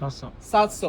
700।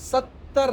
70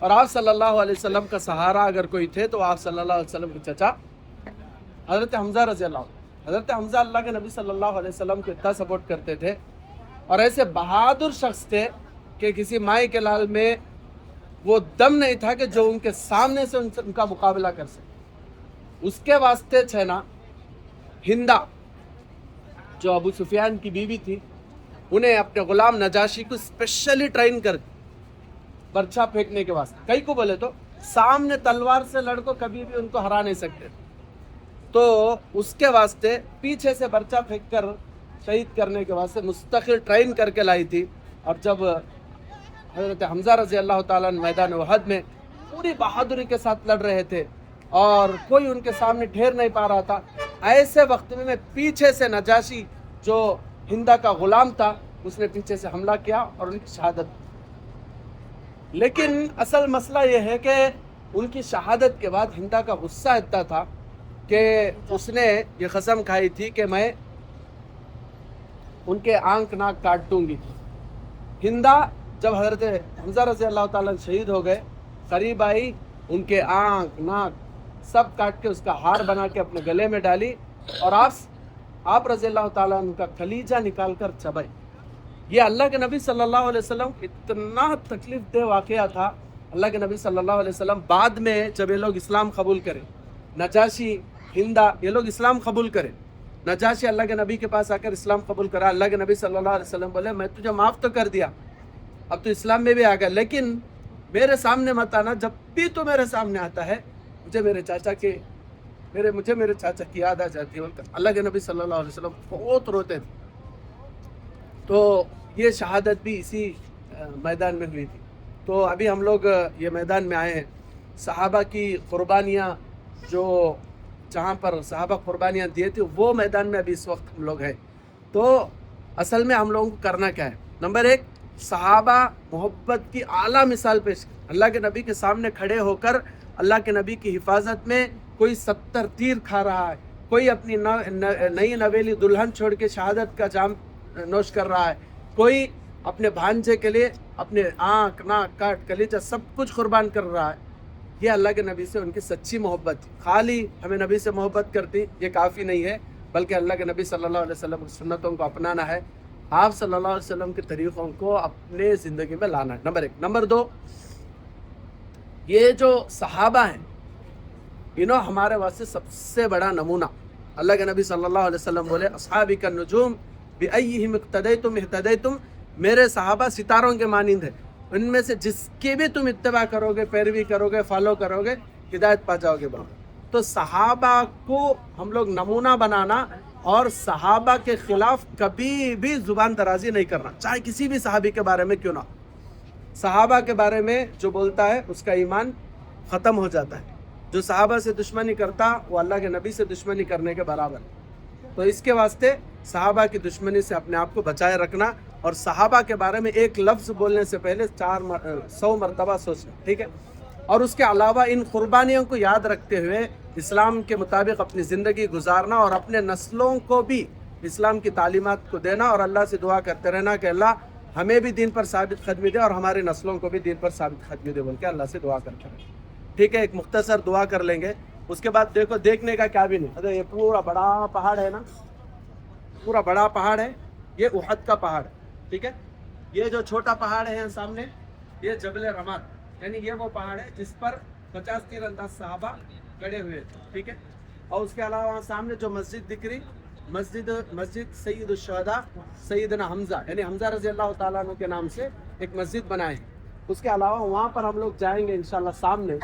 اور آپ صلی اللہ علیہ وسلم کا سہارا اگر کوئی تھے تو آپ صلی اللہ علیہ وسلم کے چچا حضرت حمزہ رضی اللہ عنہ۔ حضرت حمزہ اللہ کے نبی صلی اللہ علیہ وسلم کو اتنا سپورٹ کرتے تھے اور ایسے بہادر شخص تھے کہ کسی مائی کے لال میں وہ دم نہیں تھا کہ جو ان کے سامنے سے ان کا مقابلہ کر سکے۔ اس کے واسطے چھنا ہندا جو ابو سفیان کی بیوی تھی، انہیں اپنے غلام نجاشی کو اسپیشلی ٹرین کر برچھا پھینکنے کے واسطے۔ کئی کو بولے تو سامنے تلوار سے لڑکو کبھی بھی ان کو ہرا نہیں سکتے، تو اس کے واسطے پیچھے سے برچھا پھینک کر شہید کرنے کے واسطے مستقل ٹرین کر کے لائی تھی۔ اور جب حضرت حمزہ رضی اللہ تعالیٰ میدان احد میں پوری بہادری کے ساتھ لڑ رہے تھے اور کوئی ان کے سامنے ٹھہر نہیں پا رہا تھا، ایسے وقت میں پیچھے سے نجاشی جو ہندا کا غلام تھا اس نے پیچھے سے حملہ کیا اور ان کی شہادت۔ لیکن اصل مسئلہ یہ ہے کہ ان کی شہادت کے بعد ہندا کا غصہ اتنا تھا کہ اس نے یہ قسم کھائی تھی کہ میں ان کے آنکھ ناک کاٹ دوں گی۔ ہندا جب حضرت حمزہ رضی اللہ تعالیٰ شہید ہو گئے، قریب آئی، ان کے آنکھ ناک سب کاٹ کے اس کا ہار بنا کے اپنے گلے میں ڈالی اور آپ رضی اللہ تعالیٰ ان کا کلیجہ نکال کر چبائے۔ یہ اللہ کے نبی صلی اللہ علیہ وسلم اتنا تکلیف دہ واقعہ تھا۔ اللہ کے نبی صلی اللہ علیہ وسلم بعد میں جب یہ لوگ اسلام قبول کرے، نجاشی، ہندا، یہ لوگ اسلام قبول کرے، نجاشی اللہ کے نبی کے پاس آ کر اسلام قبول کرا۔ اللہ کے نبی صلی اللہ علیہ وسلم بولے میں تجھے معاف تو کر دیا، اب تو اسلام میں بھی آ گیا، لیکن میرے سامنے مت آنا، جب بھی تو میرے سامنے آتا ہے مجھے میرے چاچا کی یاد آ جاتی ہے۔ اللہ کے نبی صلی اللہ علیہ وسلم بہت روتے تھے۔ تو یہ شہادت بھی اسی میدان میں ہوئی تھی۔ تو ابھی ہم لوگ یہ میدان میں آئے ہیں، صحابہ کی قربانیاں جو جہاں پر صحابہ قربانیاں دیے تھے وہ میدان میں ابھی اس وقت ہم لوگ ہیں۔ تو اصل میں ہم لوگوں کو کرنا کیا ہے؟ نمبر 1، صحابہ محبت کی اعلیٰ مثال پیش کی۔ اللہ کے نبی کے سامنے کھڑے ہو کر اللہ کے نبی کی حفاظت میں کوئی 70 تیر کھا رہا ہے، کوئی اپنی نئی نویلی دلہن چھوڑ کے شہادت کا جام نوش کر رہا ہے، کوئی اپنے بھانجے کے لیے اپنے آنکھ ناک کاٹ کلیجہ سب کچھ قربان کر رہا ہے۔ یہ اللہ کے نبی سے ان کی سچی محبت تھی۔ خالی ہمیں نبی سے محبت کرتی یہ کافی نہیں ہے، بلکہ اللہ کے نبی صلی اللہ علیہ وسلم کی سنتوں کو اپنانا ہے، آپ صلی اللہ علیہ وسلم کے طریقوں کو اپنے زندگی میں لانا ہے، نمبر 1۔ نمبر 2، یہ جو صحابہ ہیں انہوں ہمارے واسطے سب سے بڑا نمونہ۔ اللہ کے نبی صلی اللہ علیہ وسلم بولے اصحابی کا نجوم بِأَيِّهِمْ اقْتَدَيْتُمْ اهْتَدَيْتُمْ، میرے صحابہ ستاروں کے مانند ہیں، ان میں سے جس کی بھی تم اتباع کرو گے، پیروی کرو گے، فالو کرو گے، ہدایت پا جاؤ گے بابا۔ تو صحابہ کو ہم لوگ نمونہ بنانا اور صحابہ کے خلاف کبھی بھی زبان درازی نہیں کرنا، چاہے کسی بھی صحابی کے بارے میں کیوں نہ۔ صحابہ کے بارے میں جو بولتا ہے اس کا ایمان ختم ہو جاتا ہے۔ جو صحابہ سے دشمنی کرتا وہ اللہ کے نبی سے دشمنی کرنے کے برابر ہے۔ تو اس کے واسطے صحابہ کی دشمنی سے اپنے آپ کو بچائے رکھنا اور صحابہ کے بارے میں ایک لفظ بولنے سے پہلے 100 مرتبہ سوچنا، ٹھیک ہے؟ اور اس کے علاوہ ان قربانیوں کو یاد رکھتے ہوئے اسلام کے مطابق اپنی زندگی گزارنا اور اپنے نسلوں کو بھی اسلام کی تعلیمات کو دینا اور اللہ سے دعا کرتے رہنا کہ اللہ ہمیں بھی دین پر ثابت قدمی دے اور ہمارے نسلوں کو بھی دین پر ثابت قدمی دے، بول کے اللہ سے دعا کرتے رہنا، ٹھیک ہے؟ ایک مختصر دعا کر لیں گے، اس کے بعد دیکھنے کا کیا بھی نہیں۔ اگر یہ پورا بڑا پہاڑ ہے نا، پورا بڑا پہاڑ ہے، یہ احد کا پہاڑ ہے، ٹھیک ہے؟ یہ جو چھوٹا پہاڑ ہے سامنے یہ جبل رماد، یعنی یہ وہ پہاڑ ہے جس پر 50 تیر انداز صحابہ کھڑے ہوئے تھے، ٹھیک ہے؟ اور اس کے علاوہ وہاں سامنے جو مسجد دکھ رہی، مسجد سید الشہداء سیدنا حمزہ، یعنی حمزہ رضی اللہ تعالیٰ عنہ کے نام سے ایک مسجد بنائے ہیں۔ اس کے علاوہ وہاں پر ہم لوگ جائیں گے انشاءاللہ، سامنے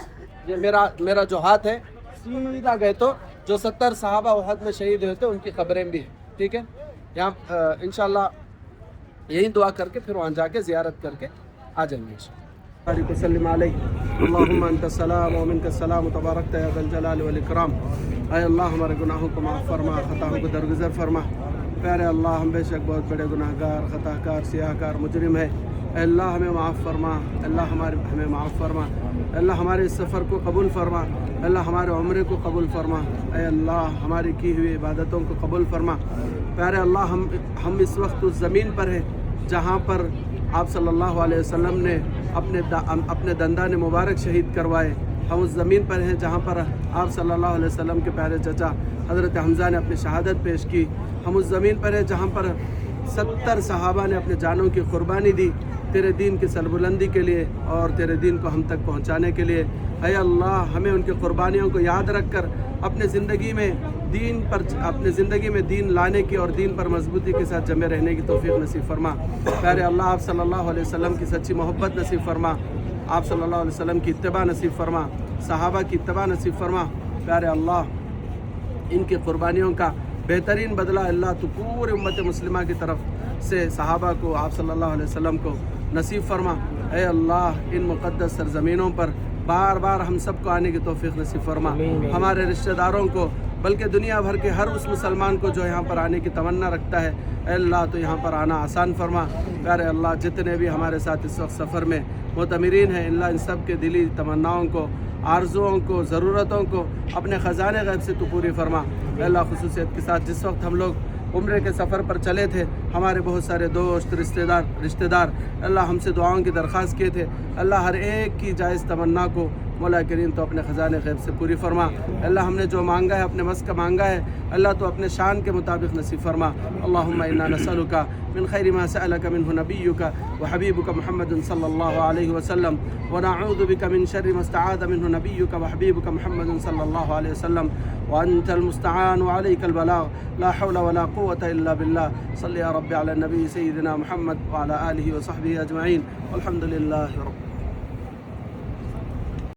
یہ میرا جو ہاتھ ہے سیدھا گئے تو جو 70 صحابہ احد میں شہید ہوئے تھے ان کی قبریں بھی ہیں، ٹھیک ہے؟ یہاں انشاءاللہ یہی دعا کر کے پھر وہاں جا کے زیارت کر کے آ جائیں گے انشاءاللہ۔ وسلم علیہ اللہم انت السلام و منک السلام تبارکت یا ذا الجلال والاکرام۔ اے اللہ ہمارے گناہوں کو معاف فرما، خطاؤں کو درگزر فرما۔ پیارے اللہ ہم بے شک بہت بڑے گناہ گار، خطا کار، سیاہ کار، مجرم ہے۔ اے اللہ ہمیں معاف فرما، اللہ ہمیں معاف فرما، اللہ ہمارے اس سفر کو قبول فرما، اللہ ہمارے عمرے کو قبول فرما، اے اللہ ہماری کی ہوئی عبادتوں کو قبول فرما۔ پیارے اللہ ہم اس وقت اس زمین پر ہیں جہاں پر آپ صلی اللہ علیہ وسلم نے اپنے دندان مبارک شہید کروائے. ہم اس زمین پر ہیں جہاں پر آپ صلی اللہ علیہ وسلم کے پیارے چچا حضرت حمزہ نے اپنی شہادت پیش کی. ہم اس زمین پر ہیں جہاں پر 70 صحابہ نے اپنے جانوں کی قربانی دی تیرے دین کی سربلندی کے لیے اور تیرے دین کو ہم تک پہنچانے کے لیے. اے اللہ ہمیں ان کی قربانیوں کو یاد رکھ کر اپنے زندگی میں دین لانے کی اور دین پر مضبوطی کے ساتھ جمع رہنے کی توفیق نصیب فرما. پیارے اللہ آپ صلی اللہ علیہ وسلم کی سچی محبت نصیب فرما. آپ صلی اللہ علیہ وسلم کی اتباع نصیب فرما. صحابہ کی اتباع نصیب فرما. پیارے اللہ ان کی قربانیوں کا بہترین بدلہ اللہ تو پورے امت مسلمہ کی طرف سے صحابہ کو آپ صلی اللہ علیہ وسلم کو نصیب فرما. اے اللہ ان مقدس سرزمینوں پر بار بار ہم سب کو آنے کی توفیق نصیب فرما. ہمارے رشتہ داروں کو بلکہ دنیا بھر کے ہر اس مسلمان کو جو یہاں پر آنے کی تمنا رکھتا ہے اے اللہ تو یہاں پر آنا آسان فرما. پیارے اللہ جتنے بھی ہمارے ساتھ اس وقت سفر میں معتمرین ہیں اللہ ان سب کے دلی تمناؤں کو آرزوؤں کو ضرورتوں کو اپنے خزانے غیب سے تو پوری فرما. اے اللہ خصوصیت کے ساتھ جس وقت ہم لوگ عمرے کے سفر پر چلے تھے ہمارے بہت سارے دوست رشتہ دار اللہ ہم سے دعاؤں کی درخواست کیے تھے. اللہ ہر ایک کی جائز تمنا کو مولا کریم تو اپنے خزانے غیب سے پوری فرما. اللہ ہم نے جو مانگا ہے اپنے بس کا مانگا ہے اللہ تو اپنے شان کے مطابق نصیب فرما. اللہم انا نسألک من خیر ما سألک منہ نبیک وحبیبک محمد صلی اللہ علیہ وسلم ونعوذ بک من شر ما استعاذ منہ نبیک وحبیبک محمد صلی اللہ علیہ وسلم وانت المستعان وعلیک البلاغ لا حول ولا قوة الا باللہ. صلی یا رب علی النبی سیدنا محمد وعلی آلہ وصحبہ اجمعین والحمد للہ رب